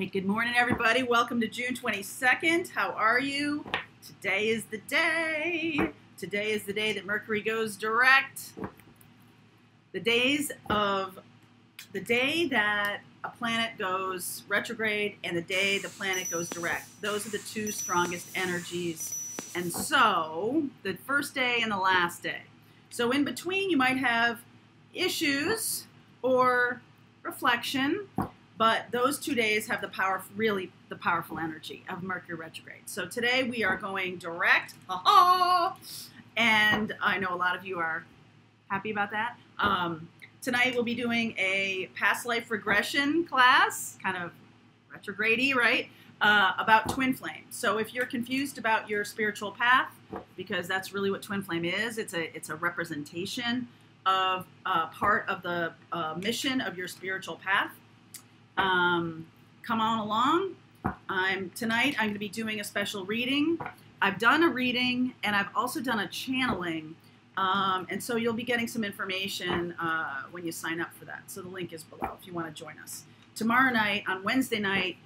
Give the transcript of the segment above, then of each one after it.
right, good morning, everybody. Welcome to June 22nd. How are you? Today is the day. Today is the day that Mercury goes direct. The day that a planet goes retrograde and the day the planet goes direct. Those are the two strongest energies. And so, the first day and the last day. So in between, you might have issues or reflection, but those 2 days have the power, really the powerful energy of Mercury retrograde. So today we are going direct, and I know a lot of you are happy about that. Tonight we'll be doing a past life regression class, kind of retrograde-y, right? About twin flame. So if you're confused about your spiritual path, because that's really what twin flame is, it's a representation of part of the mission of your spiritual path. Come on along. Tonight I'm going to be doing a special reading. I've done a reading and I've also done a channeling, and so you'll be getting some information when you sign up for that. So the link is below if you want to join us. Tomorrow night, on Wednesday night,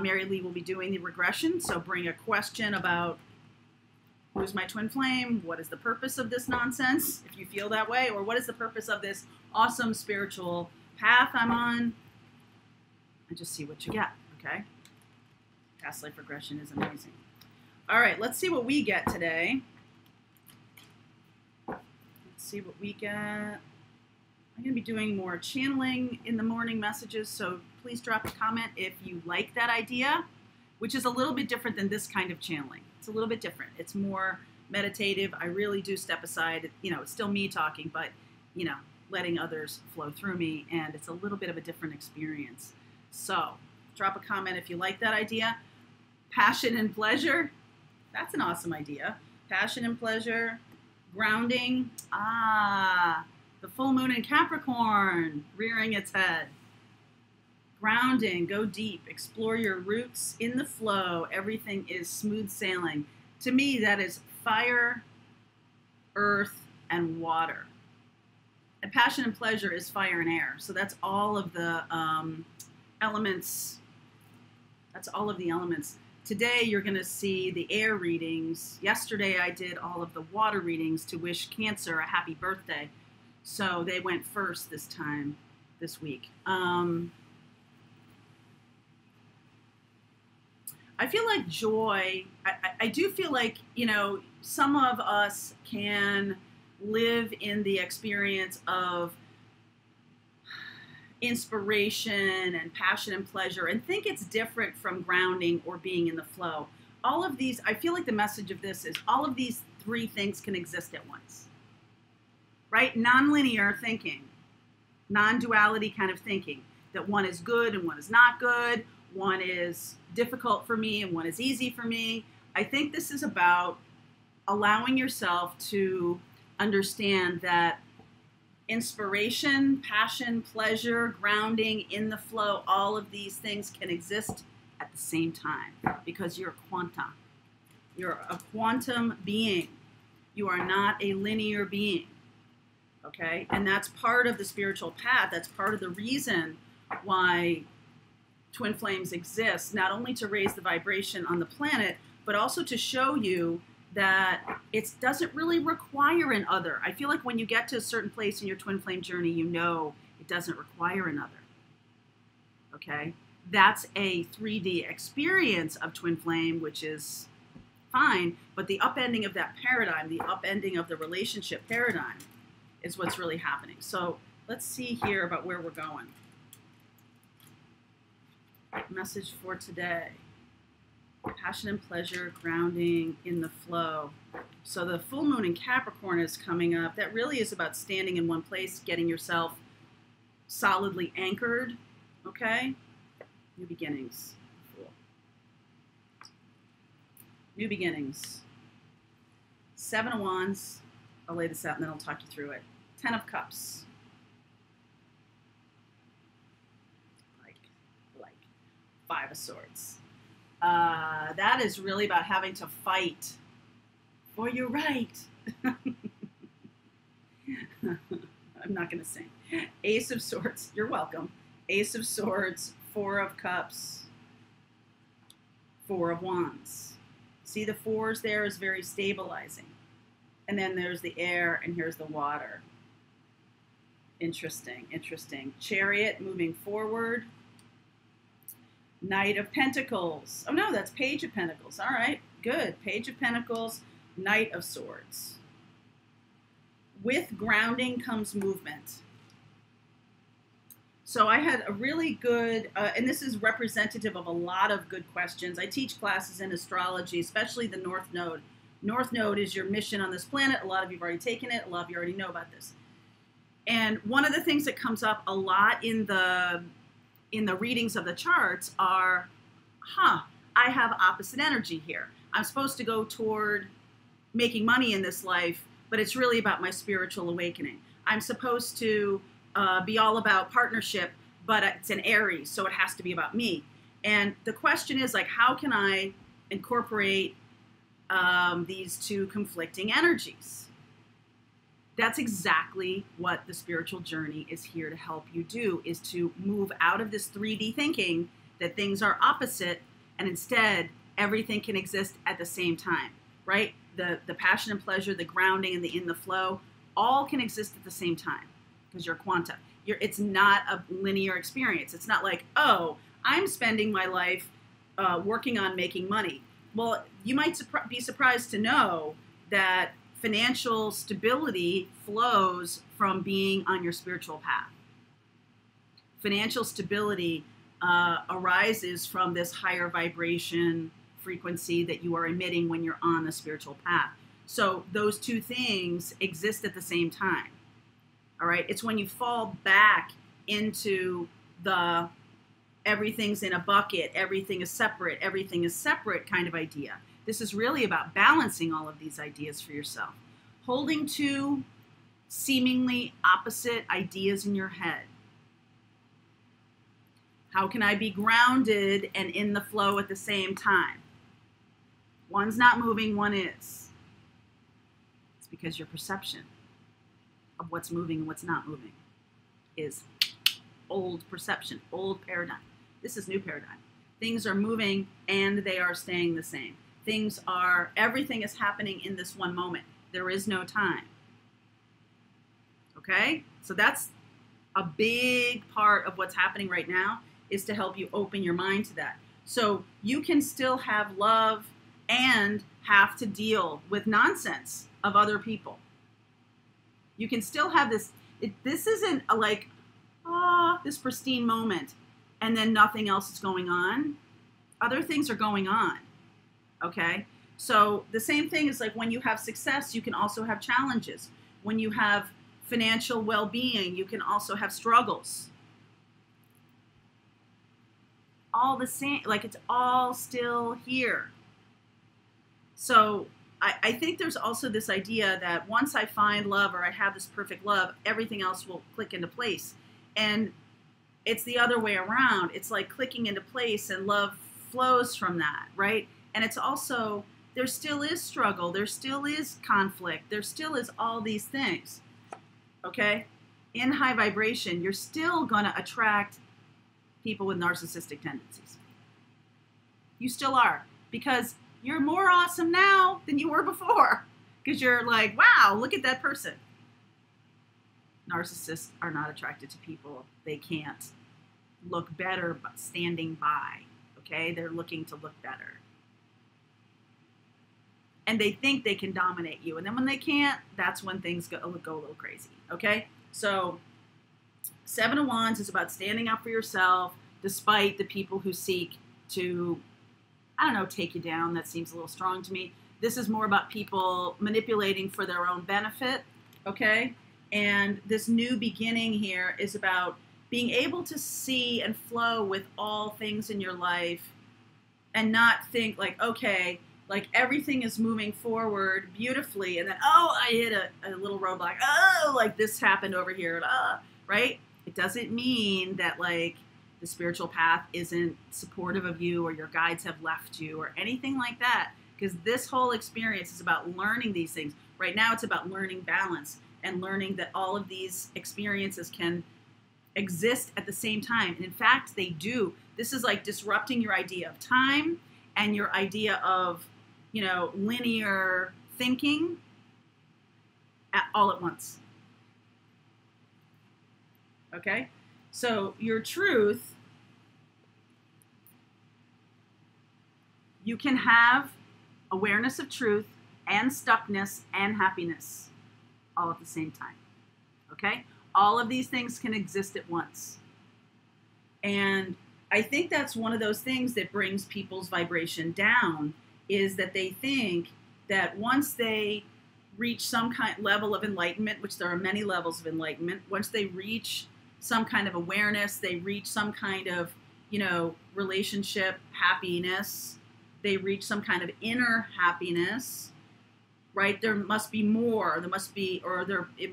Mary Lee will be doing the regression, so bring a question about who's my twin flame, what is the purpose of this nonsense, if you feel that way, or what is the purpose of this awesome spiritual path I'm on, and just see what you get, okay? Past life regression is amazing. All right, let's see what we get today. Let's see what we get. I'm going to be doing more channeling in the morning messages, so please drop a comment if you like that idea, which is a little bit different than this kind of channeling. It's a little bit different. It's more meditative. I really do step aside. You know, it's still me talking, but, you know, letting others flow through me, and it's a little bit of a different experience. So drop a comment if you like that idea. Passion and pleasure. That's an awesome idea. Passion and pleasure. Grounding. The full moon in Capricorn rearing its head. Grounding, go deep, explore your roots in the flow. Everything is smooth sailing. To me, that is fire, earth, and water. And passion and pleasure is fire and air. So that's all of the elements. That's all of the elements. Today, you're going to see the air readings. Yesterday, I did all of the water readings to wish Cancer a happy birthday. So they went first this time, this week. I feel like joy, I do feel like, you know, some of us can live in the experience of inspiration and passion and pleasure and think it's different from grounding or being in the flow. All of these, I feel like the message of this is all of these three things can exist at once, right? Non-linear thinking, non-duality kind of thinking, that one is good and one is not good, one is difficult for me and one is easy for me. I think this is about allowing yourself to understand that inspiration, passion, pleasure, grounding, in the flow, all of these things can exist at the same time because you're a quantum. You're a quantum being. You are not a linear being, okay? And that's part of the spiritual path. That's part of the reason why twin flames exist, not only to raise the vibration on the planet, but also to show you that it doesn't really require an other. I feel like when you get to a certain place in your twin flame journey, you know it doesn't require another, okay? That's a 3D experience of twin flame, which is fine, but the upending of that paradigm, the upending of the relationship paradigm is what's really happening. So let's see here about where we're going. Message for today. Passion and pleasure, grounding in the flow. So the full moon in Capricorn is coming up. That really is about standing in one place, getting yourself solidly anchored, okay? New beginnings. Cool. New beginnings. 7 of Wands. I'll lay this out and then I'll talk you through it. 10 of Cups. Like 5 of Swords. That is really about having to fight for your right. I'm not going to sing. Ace of Swords. You're welcome. Ace of Swords, 4 of Cups, Four of Wands. See the fours there is very stabilizing. And then there's the air, and here's the water. Interesting, interesting. Chariot moving forward. Knight of Pentacles. Oh no, that's Page of Pentacles. All right, good. Page of Pentacles, Knight of Swords. With grounding comes movement. So I had a really good, and this is representative of a lot of good questions. I teach classes in astrology, especially the North Node. North Node is your mission on this planet. A lot of you have already taken it. A lot of you already know about this. And one of the things that comes up a lot in the readings of the charts are, I have opposite energy here. I'm supposed to go toward making money in this life, but it's really about my spiritual awakening. I'm supposed to be all about partnership, but it's an Aries, so it has to be about me. And the question is, like, how can I incorporate these two conflicting energies? That's exactly what the spiritual journey is here to help you do, is to move out of this 3D thinking that things are opposite, and instead everything can exist at the same time, right? The passion and pleasure, the grounding and the in the flow, all can exist at the same time because you're quanta. It's not a linear experience. It's not like, oh, I'm spending my life working on making money. Well, you might be surprised to know that financial stability flows from being on your spiritual path. Financial stability arises from this higher vibration frequency that you are emitting when you're on the spiritual path. So those two things exist at the same time. All right. It's when you fall back into the everything's in a bucket, everything is separate kind of idea. This is really about balancing all of these ideas for yourself. Holding two seemingly opposite ideas in your head. How can I be grounded and in the flow at the same time? One's not moving, one is. It's because your perception of what's moving and what's not moving is old perception, old paradigm. This is new paradigm. Things are moving and they are staying the same. Everything is happening in this one moment. There is no time. Okay? So that's a big part of what's happening right now, is to help you open your mind to that. So you can still have love and have to deal with nonsense of other people. You can still have this. This isn't this pristine moment and then nothing else is going on. Other things are going on. Okay? So the same thing is like when you have success, you can also have challenges. When you have financial well-being, you can also have struggles. All the same, like it's all still here. So I think there's also this idea that once I find love or I have this perfect love, everything else will click into place. And it's the other way around. It's like clicking into place and love flows from that, right? And it's also, there still is struggle. There still is conflict. There still is all these things, okay? In high vibration, you're still going to attract people with narcissistic tendencies. You still are, because you're more awesome now than you were before, because you're like, wow, look at that person. Narcissists are not attracted to people. They can't look better but standing by, okay? They're looking to look better. And they think they can dominate you. And then when they can't, that's when things go a little crazy, okay? So Seven of Wands is about standing up for yourself despite the people who seek to, I don't know, take you down. That seems a little strong to me. This is more about people manipulating for their own benefit, okay? And this new beginning here is about being able to see and flow with all things in your life and not think like, okay, like everything is moving forward beautifully and then, oh, I hit a little roadblock. Oh, like this happened over here, right? It doesn't mean that like the spiritual path isn't supportive of you or your guides have left you or anything like that, because this whole experience is about learning these things. Right now it's about learning balance and learning that all of these experiences can exist at the same time. And in fact, they do. This is like disrupting your idea of time and your idea of, linear thinking all at once. Okay? So your truth, you can have awareness of truth and stuckness and happiness all at the same time. Okay? All of these things can exist at once. And I think that's one of those things that brings people's vibration down, is that they think that once they reach some kind level of enlightenment, which there are many levels of enlightenment, once they reach some kind of awareness, they reach some kind of, relationship happiness, they reach some kind of inner happiness, right? There must be more, it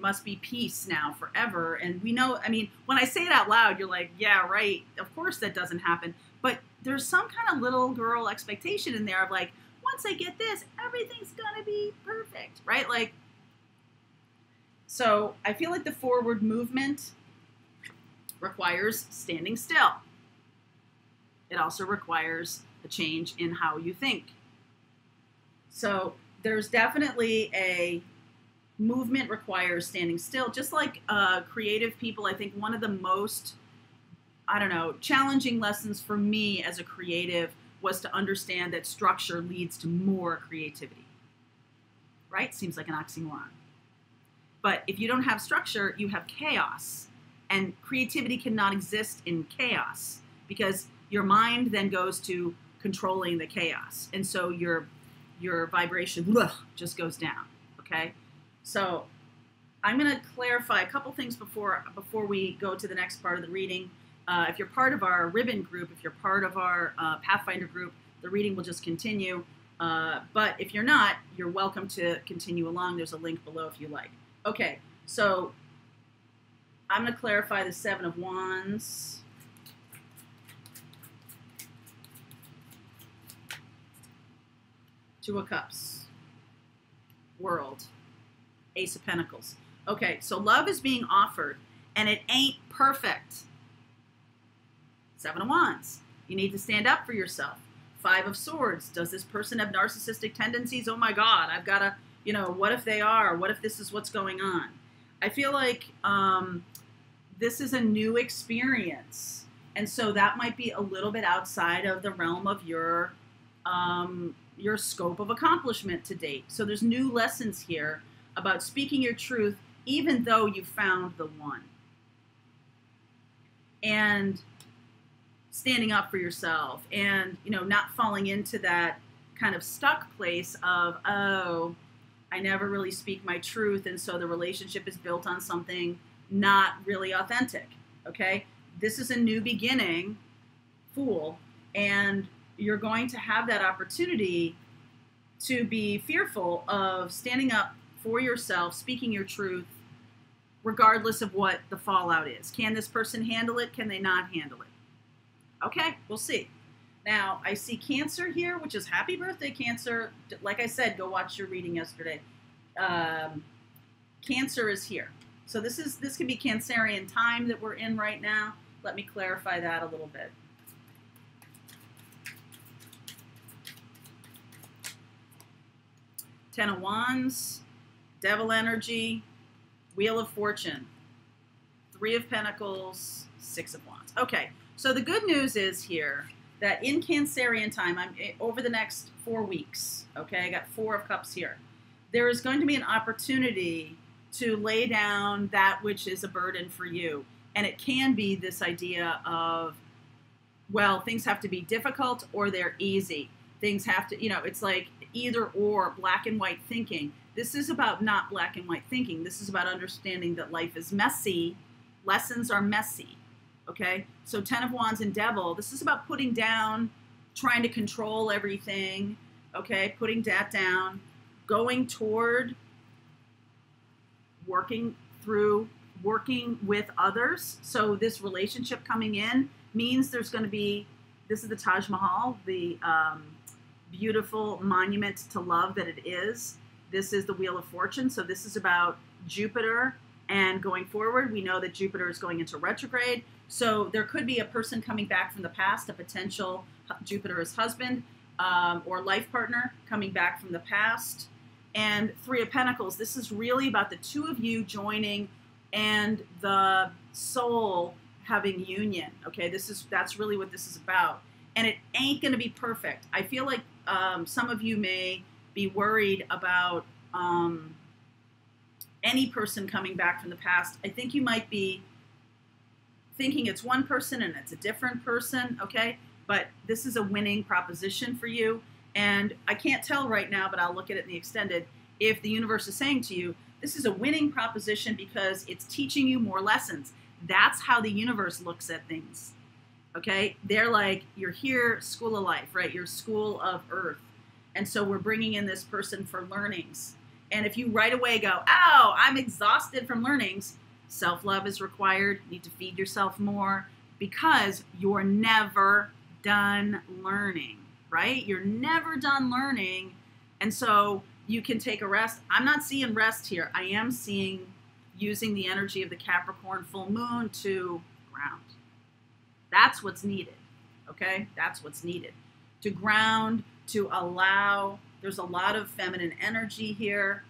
must be peace now forever. And we know, when I say it out loud, you're like, yeah, right. Of course that doesn't happen. But there's some kind of little girl expectation in there of like, once I get this, everything's going to be perfect, right? So I feel like the forward movement requires standing still. It also requires a change in how you think. So there's definitely a movement requires standing still. Just like creative people, I think one of the most, challenging lessons for me as a creative was to understand that structure leads to more creativity. Right? Seems like an oxymoron. But if you don't have structure, you have chaos. And creativity cannot exist in chaos, because your mind then goes to controlling the chaos. And so your vibration just goes down, okay? So I'm going to clarify a couple things before we go to the next part of the reading. If you're part of our ribbon group, if you're part of our Pathfinder group, the reading will just continue. But if you're not, you're welcome to continue along. There's a link below if you like. Okay, so I'm going to clarify the Seven of Wands. Two of Cups. World. Ace of Pentacles. Okay, so love is being offered, and it ain't perfect. Seven of Wands. You need to stand up for yourself. Five of Swords. Does this person have narcissistic tendencies? Oh my God, I've got to, what if they are? What if this is what's going on? I feel like this is a new experience. And so that might be a little bit outside of the realm of your scope of accomplishment to date. So there's new lessons here about speaking your truth, even though you found the one. And standing up for yourself, and, not falling into that kind of stuck place of, oh, I never really speak my truth, and so the relationship is built on something not really authentic, okay? This is a new beginning, Fool, and you're going to have that opportunity to be fearful of standing up for yourself, speaking your truth, regardless of what the fallout is. Can this person handle it? Can they not handle it? Okay, we'll see. Now, I see Cancer here, which is happy birthday, Cancer. Like I said, go watch your reading yesterday. Cancer is here. So this can be Cancerian time that we're in right now. Let me clarify that a little bit. Ten of Wands, Devil energy, Wheel of Fortune, Three of Pentacles, Six of Wands. Okay, so the good news is here that in Cancerian time, I'm over the next 4 weeks, okay, I got Four of Cups here. There is going to be an opportunity to lay down that which is a burden for you. And it can be this idea of, well, things have to be difficult or they're easy. Things have to, it's like either or, black and white thinking. This is about not black and white thinking. This is about understanding that life is messy. Lessons are messy, okay? So Ten of Wands and Devil, this is about putting down, trying to control everything, okay? Putting that down, going toward working with others. So this relationship coming in means there's going to be, this is the Taj Mahal, the beautiful monument to love that it is. This is the Wheel of Fortune. So this is about Jupiter and going forward. We know that Jupiter is going into retrograde. So there could be a person coming back from the past, a potential Jupiter as husband, or life partner coming back from the past. And Three of Pentacles, this is really about the two of you joining and the soul having union. Okay, that's really what this is about. And it ain't going to be perfect. I feel like some of you may be worried about any person coming back from the past. I think you might be thinking it's one person and it's a different person, okay? But this is a winning proposition for you. And I can't tell right now, but I'll look at it in the extended, if the universe is saying to you, this is a winning proposition because it's teaching you more lessons. That's how the universe looks at things, okay? They're like, you're here, school of life, right? You're school of earth. And so we're bringing in this person for learnings. And if you right away go, oh, I'm exhausted from learnings, self-love is required. You need to feed yourself more because you're never done learning, right? You're never done learning. And so you can take a rest. I'm not seeing rest here. I am seeing using the energy of the Capricorn full moon to ground. That's what's needed, okay? That's what's needed. To ground, to allow. There's a lot of feminine energy here.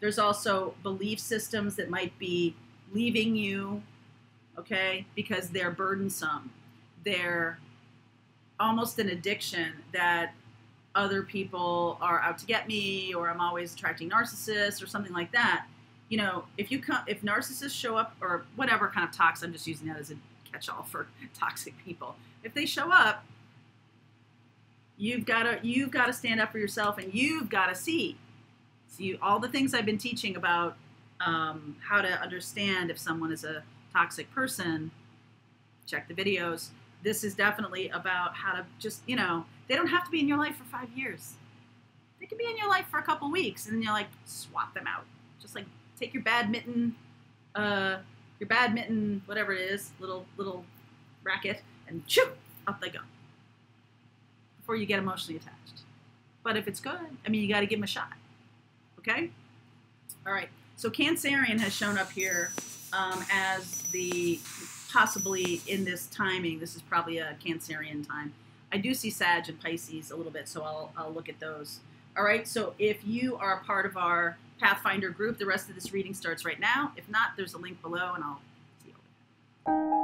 There's also belief systems that might be leaving you, okay, because they're burdensome. They're almost an addiction that other people are out to get me, or I'm always attracting narcissists or something like that. You know, if narcissists show up, or whatever kind of toxic, I'm just using that as a catch-all for toxic people. If they show up, you've got to stand up for yourself, and you've got to see all the things I've been teaching about how to understand if someone is a toxic person. Check the videos. This is definitely about how to just, you know, they don't have to be in your life for 5 years. They can be in your life for a couple weeks, and then you're like, swap them out. Just like take your badminton, whatever it is, little racket, and shoo, up they go. Before you get emotionally attached. But if it's good, I mean, you got to give them a shot. Okay? All right. So Cancerian has shown up here as the possibly in this timing. This is probably a Cancerian time. I do see Sag and Pisces a little bit, so I'll look at those. All right. So if you are a part of our Pathfinder group, the rest of this reading starts right now. If not, there's a link below, and I'll see you over there.